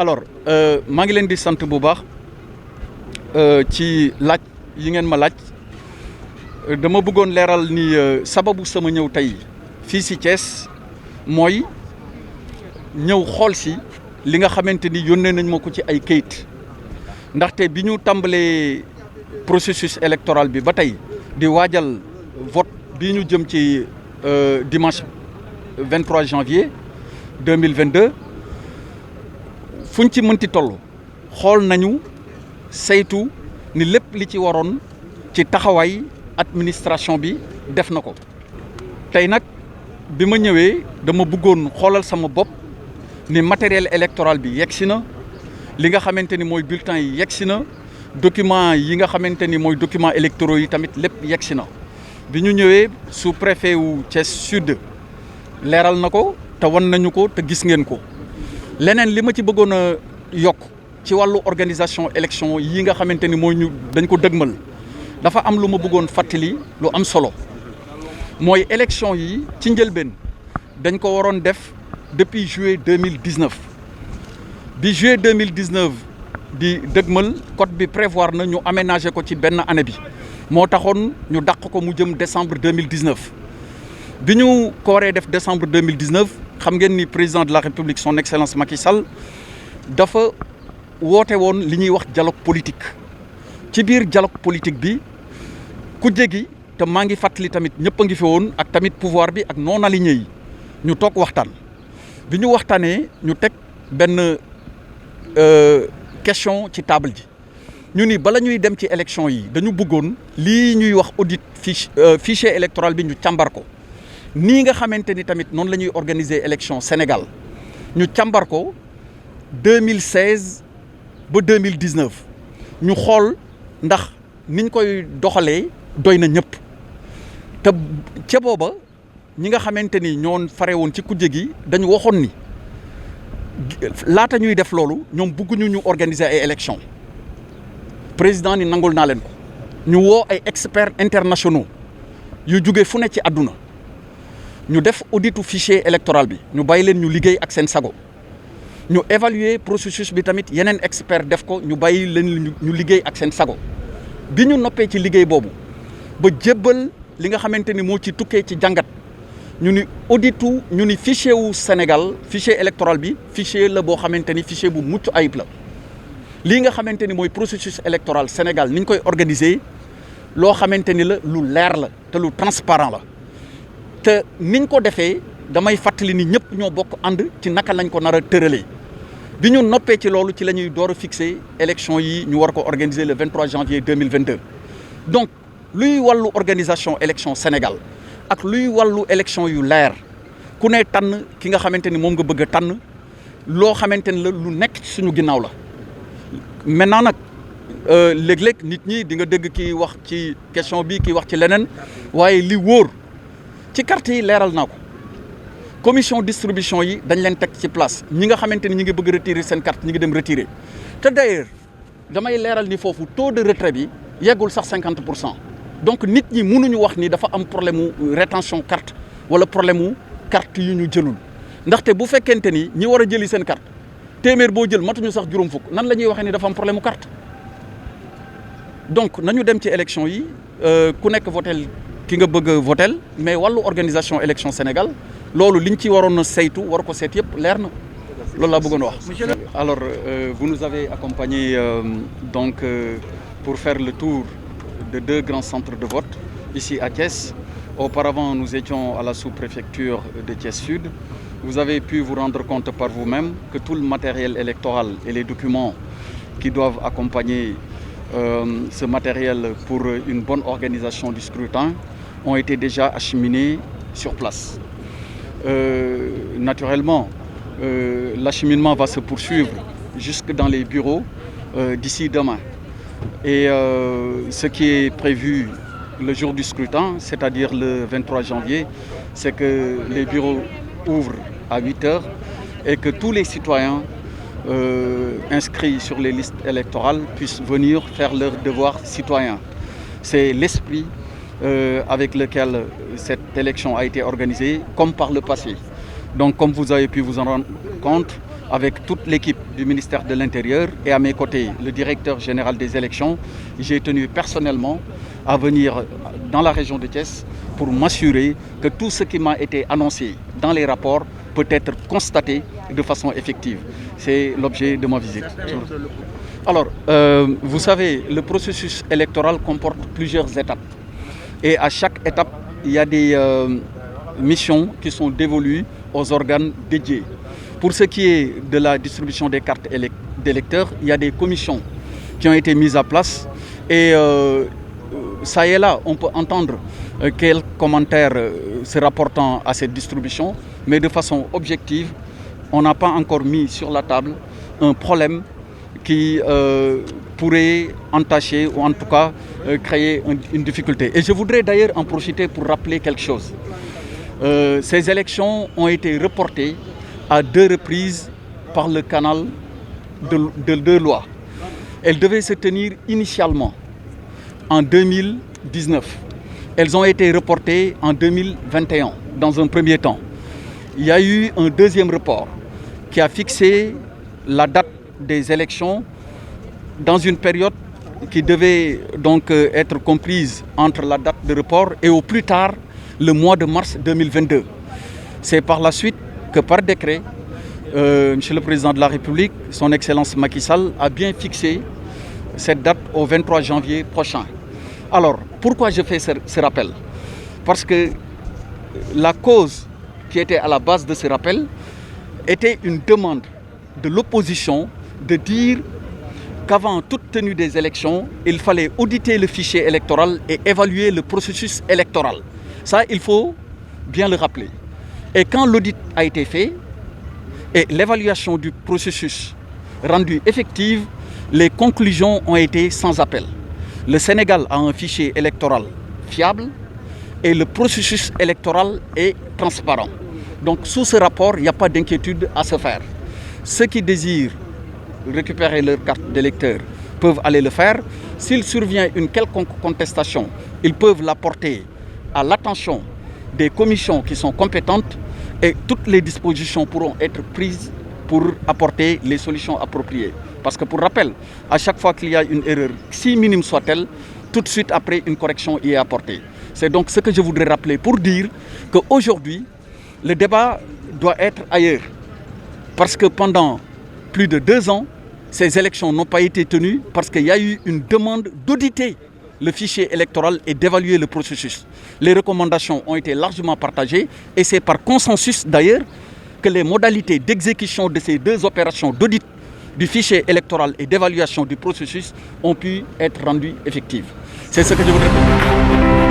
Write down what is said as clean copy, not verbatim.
alors maa ngi leen di sant bu baax ci laaj yi ngeen ma laaj dama bëggoon leeral ni sababu sama ñëw tey fii si Thiès mooy ñëw xool si li nga xamante ni yónnee nañ ma ko ci ay kayit ndaxte bi ñu tàmbalee processus électoral bi ba tey di waajal vote bii ñu jëm ci dimanche 23 janvier 2022 fuñ ci mënti toll xool nañu saytu ni lépp li ci waroon ci taxawaay administration bi def na ko tey nag bi ma ñëwee dama bëggoon xoolal sama bopp ni matériel électoral bi yegsi na li nga xamante ni mooy bulletin yi yegsi na document yi nga xamante ni mooy document électoraux yi tamit lépp yegsi na bi ñu ñëwee sous-préfet wu Thiès Sud leeral na ko te wan nañu ko te gis ngeen ko leneen li ma ci bëggoon a yokk ci wàllu organisation élection yi nga xamante ni mooy ñu dañ ko dëgmal dafa am lu ma bëggoon fàttali lu am solo mooy élection yi ci njëlbeen dañ ko waroon def depuis juillet 2019 bi juillet 2019 di dëgmal code bi prévoir na ñu aménager ko ci benn année bi moo taxoon ñu dàq ko mu jëm décembre 2019 bi ñu ko waree def décembre 2019 xam ngeen ni président de la république son excellence Macky Sall dafa woote woon li ñuy wax dialogue politique ci biir dialogue politique bi ku jégi te maa ngi fàttali tamit ñëpp a ngi fi woon ak tamit pouvoir bi ak non aligné yi ñu toog waxtaan bi ñu waxtaanee ñu teg benn question ci table ji ñu ni bala ñuy dem ci élection yi dañu bëggoon lii ñuy wax audit fichier électoral bi ñu càmbar ko nii nga xamante ni tamit noonu la ñuy organiser élection Sénégal ñu càmbar ko 2016 ba 2019 ñu xool ndax niñ koy doxalee doy na ñëpp te ca booba ñi nga xamante ni ñoo fare woon ci kujje gi dañu waxoon ni laata ñuy def loolu ñoom bëgguñu ñu organiser ay élection président ni nangul naa leen ko ñu woo ay experts internationaux yu jóge fu ne ci àdduna ñu def auditu fichier électoral bi ñu bàyyi leen ñu liggéey ak seen sago ñu évaluer processus bi tamit yeneen expert def ko ñu bàyyi leen ñu liggéey ak seen sago bi ñu noppee ci liggéey boobu ba jébbal li nga xamante ni moo ci tukkee ci jàngat ñu ni auditu ñu ni fichier wu Sénégal fichier électoral bi fichier la boo xamante ni fichier bu mucc ayib la lii nga xamante ni mooy processus électoral Sénégal ni ñu koy organiser loo xamante ni la lu leer la te lu transparent la te niñ ko defee damay fàttali ni ñëpp ñoo bokk ànd ci naka lañ ko nar a tëralee bi ñu noppee ci loolu ci la ñuy door a fixer élection yi ñu war ko organiser le 23 janvier 2022 donc luy wàllu organisation élection Sénégal ak luy wàllu élection yu leer ku ne tànn ki nga xamante ni moom nga bëgg a tànn loo xamante ni la lu nekk ci suñu ginnaaw la maintenant nag léeg-léeg nit ñi di nga dégg kii wax ci question bi kii wax ci leneen waaye li wóor ci carte yi leeral naa ko commission distribution yi dañ leen teg ci place ñi nga xamante ni ñi ngi bëgg retirer seen carte ñi ngi dem retirer te d'ailleurs damay leeral ni foofu taux de retrait bi yeggul sax 50% donc nit ñi mënuñu wax ni dafa am problème mu rétention carte wala problème mu carte yu ñu jëlul ndaxte bu fekkente ni ñi war a jëli seen carte téeméer boo jël matuñu sax juróom fukk nan la ñuy waxee ni dafa am problème mu carte donc nañu dem ci élection yi ku nekk votel ki nga bëgg a votel mais wàllu organisation élection Sénégal loolu liñ ci waroon a saytu war ko seet yëpp leer na loolu laa bëggoon wax. alors vous nous avez accompagnés pour faire le tour de 2 grands centres de vote ici à Thiès. Auparavant, nous étions à la sous-préfecture de Thiès Sud. Vous avez pu vous rendre compte par vous-même que tout le matériel électoral et les documents qui doivent accompagner ce matériel pour une bonne organisation du scrutin ont été déjà acheminés sur place. Naturellement, l'acheminement va se poursuivre jusque dans les bureaux d'ici demain. Et ce qui est prévu le jour du scrutin, c'est-à-dire le 23 janvier, c'est que les bureaux ouvrent à 8 heures et que tous les citoyens inscrits sur les listes électorales puissent venir faire leur devoir citoyen. C'est l'esprit avec lequel cette élection a été organisée, comme par le passé. Donc, comme vous avez pu vous en rendre compte, avec toute l'équipe du ministère de l'Intérieur et à mes côtés le directeur général des élections, j'ai tenu personnellement à venir dans la région de Thiès pour m'assurer que tout ce qui m'a été annoncé dans les rapports peut être constaté de façon effective. C'est l'objet de ma visite. Alors, vous savez, le processus électoral comporte plusieurs étapes. Et à chaque étape, il y a des missions qui sont dévolues aux organes dédiés. Pour ce qui est de la distribution des cartes d'électeurs, il y a des commissions qui ont été mises à place. Et ça et là, on peut entendre quelques commentaires se rapportant à cette distribution, mais de façon objective, on n'a pas encore mis sur la table un problème qui pourrait entacher ou en tout cas créer une difficulté. Et je voudrais d'ailleurs en profiter pour rappeler quelque chose. Ces élections ont été reportées à 2 reprises par le canal de 2 lois. Elles devaient se tenir initialement en 2019. Elles ont été reportées en 2021 dans un premier temps. Il y a eu un deuxième report qui a fixé la date des élections dans une période qui devait donc être comprise entre la date de report et au plus tard le mois de mars 2022. C'est par la suite que par décret, Monsieur le Président de la République, son Excellence Macky Sall, a bien fixé cette date au 23 janvier prochain. Alors, pourquoi je fais ce rappel? Parce que la cause qui était à la base de ce rappel était une demande de l'opposition de dire qu'avant toute tenue des élections, il fallait auditer le fichier électoral et évaluer le processus électoral. Ça, il faut bien le rappeler. Et quand l'audit a été fait et l'évaluation du processus rendue effective, les conclusions ont été sans appel. Le Sénégal a un fichier électoral fiable et le processus électoral est transparent. Donc sous ce rapport, il n'y a pas d'inquiétude à se faire. Ceux qui désirent récupérer leur carte d'électeur peuvent aller le faire. S'il survient une quelconque contestation, ils peuvent la porter à l'attention des commissions qui sont compétentes et toutes les dispositions pourront être prises pour apporter les solutions appropriées. Parce que pour rappel, à chaque fois qu'il y a une erreur, si minime soit-elle, tout de suite après une correction y est apportée. C'est donc ce que je voudrais rappeler pour dire qu'aujourd'hui, le débat doit être ailleurs. Parce que pendant plus de 2 ans, ces élections n'ont pas été tenues parce qu'il y a eu une demande d'auditer le fichier électoral et d'évaluer le processus. Les recommandations ont été largement partagées et c'est par consensus d'ailleurs que les modalités d'exécution de ces 2 opérations d'audit du fichier électoral et d'évaluation du processus ont pu être rendues effectives. C'est ce que je voudrais dire.